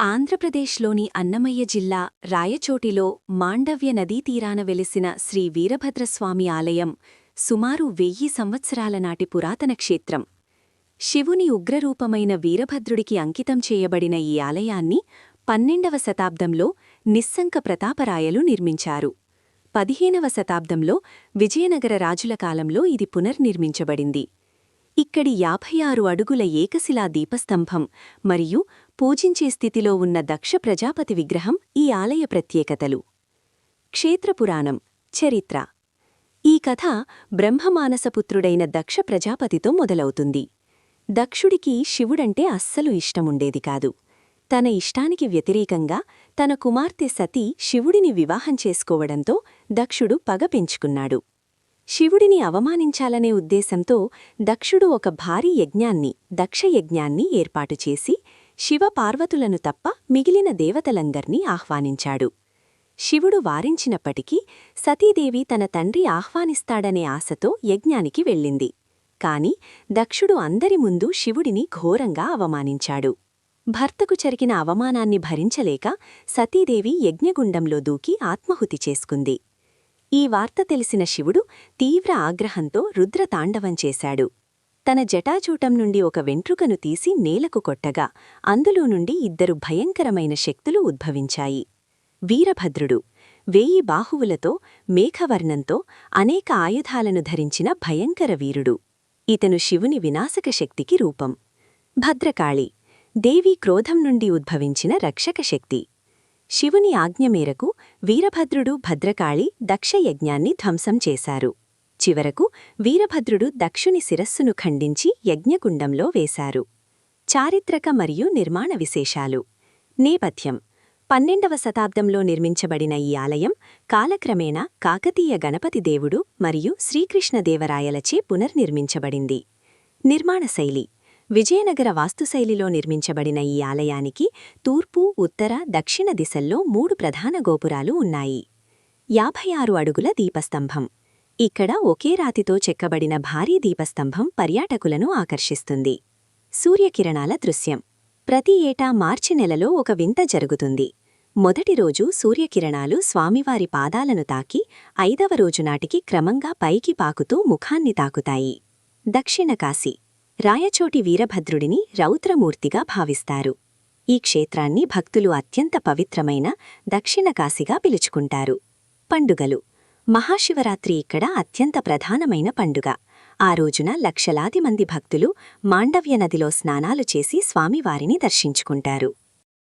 ఆంధ్రప్రదేశ్లోని అన్నమయ్య జిల్లా రాయచోటిలో మాండవ్య నదీతీరాన వెలిసిన శ్రీ వీరభద్రస్వామి ఆలయం సుమారు 1000 సంవత్సరాల నాటి పురాతన క్షేత్రం. శివుని ఉగ్రరూపమైన వీరభద్రుడికి అంకితం చేయబడిన ఈ ఆలయాన్ని 12వ శతాబ్దంలో నిస్సంక ప్రతాపరాయలు నిర్మించారు. 15వ శతాబ్దంలో విజయనగర రాజుల కాలంలో ఇది పునర్నిర్మించబడింది. ఇక్కడి 56 అడుగుల ఏకశిలా దీపస్తంభం మరియు పూజించే స్థితిలో ఉన్న దక్ష ప్రజాపతి విగ్రహం ఈ ఆలయ ప్రత్యేకతలు. క్షేత్రపురాణం చరిత్ర. ఈ కథ బ్రహ్మమానసపుత్రుడైన దక్ష ప్రజాపతితో మొదలవుతుంది. దక్షుడికి శివుడంటే అస్సలు ఇష్టముండేది కాదు. తన ఇష్టానికి వ్యతిరేకంగా తన కుమార్తె సతీ శివుడిని వివాహం చేసుకోవడంతో దక్షుడు పగ పెంచుకున్నాడు. శివుడిని అవమానించాలనే ఉద్దేశంతో దక్షుడు ఒక భారీ యజ్ఞాన్ని, దక్షయజ్ఞాన్ని ఏర్పాటుచేసి శివపార్వతులను తప్ప మిగిలిన దేవతలందర్నీ ఆహ్వానించాడు. శివుడు వారించినప్పటికీ సతీదేవి తన తండ్రి ఆహ్వానిస్తాడనే ఆశతో యజ్ఞానికి వెళ్ళింది. కాని దక్షుడు అందరి ముందు శివుడిని ఘోరంగా అవమానించాడు. భర్తకు జరిగిన అవమానాన్ని భరించలేక సతీదేవి యజ్ఞగుండంలో దూకి ఆత్మహుతి చేసుకుంది. ఈ వార్త తెలిసిన శివుడు తీవ్ర ఆగ్రహంతో రుద్రతాండవం చేశాడు. తన జటాజూటం నుండి ఒక వెంట్రుకను తీసి నేలకు కొట్టగా అందులో నుండి 2 భయంకరమైన శక్తులు ఉద్భవించాయి. వీరభద్రుడు 1000 బాహువులతో, మేఘవర్ణంతో, అనేక ఆయుధాలను ధరించిన భయంకర వీరుడు. ఇతను శివుని వినాశక శక్తికి రూపం. భద్రకాళి దేవి క్రోధం నుండి ఉద్భవించిన రక్షక శక్తి. శివుని ఆజ్ఞ మేరకు వీరభద్రుడు, భద్రకాళి దక్షయజ్ఞాన్ని ధ్వంసం చేశారు. చివరకు వీరభద్రుడు దక్షుని శిరస్సును ఖండించి యజ్ఞగుండంలో వేశారు. చారిత్రక మరియు నిర్మాణ విశేషాలు. నేపథ్యం: 12వ శతాబ్దంలో నిర్మించబడిన ఈ ఆలయం కాలక్రమేణా కాకతీయ గణపతి దేవుడు మరియు శ్రీకృష్ణదేవరాయలచే పునర్నిర్మించబడింది. నిర్మాణ శైలి: విజయనగర వాస్తుశైలిలో నిర్మించబడిన ఈ ఆలయానికి తూర్పు, ఉత్తర, దక్షిణ దిశల్లో 3 ప్రధాన గోపురాలు ఉన్నాయి. 56 అడుగుల దీపస్తంభం. ఇక్కడ ఒకే రాతితో చెక్కబడిన భారీ దీపస్తంభం పర్యాటకులను ఆకర్షిస్తుంది. సూర్యకిరణాల దృశ్యం. ప్రతి ఏటా మార్చి నెలలో ఒక వింత జరుగుతుంది. మొదటి రోజు సూర్యకిరణాలు స్వామివారి పాదాలను తాకి 5వ రోజు నాటికి క్రమంగా పైకి పాకుతూ ముఖాన్ని తాకుతాయి. దక్షిణ కాశీ. రాయచోటి వీరభద్రుడిని రౌద్రమూర్తిగా భావిస్తారు. ఈ క్షేత్రాన్ని భక్తులు అత్యంత పవిత్రమైన దక్షిణ కాశీగా పిలుచుకుంటారు. పండుగలు. మహాశివరాత్రి ఇక్కడ అత్యంత ప్రధానమైన పండుగ. ఆ రోజున లక్షలాది మంది భక్తులు మాండవ్య నదిలో స్నానాలు చేసి స్వామివారిని దర్శించుకుంటారు.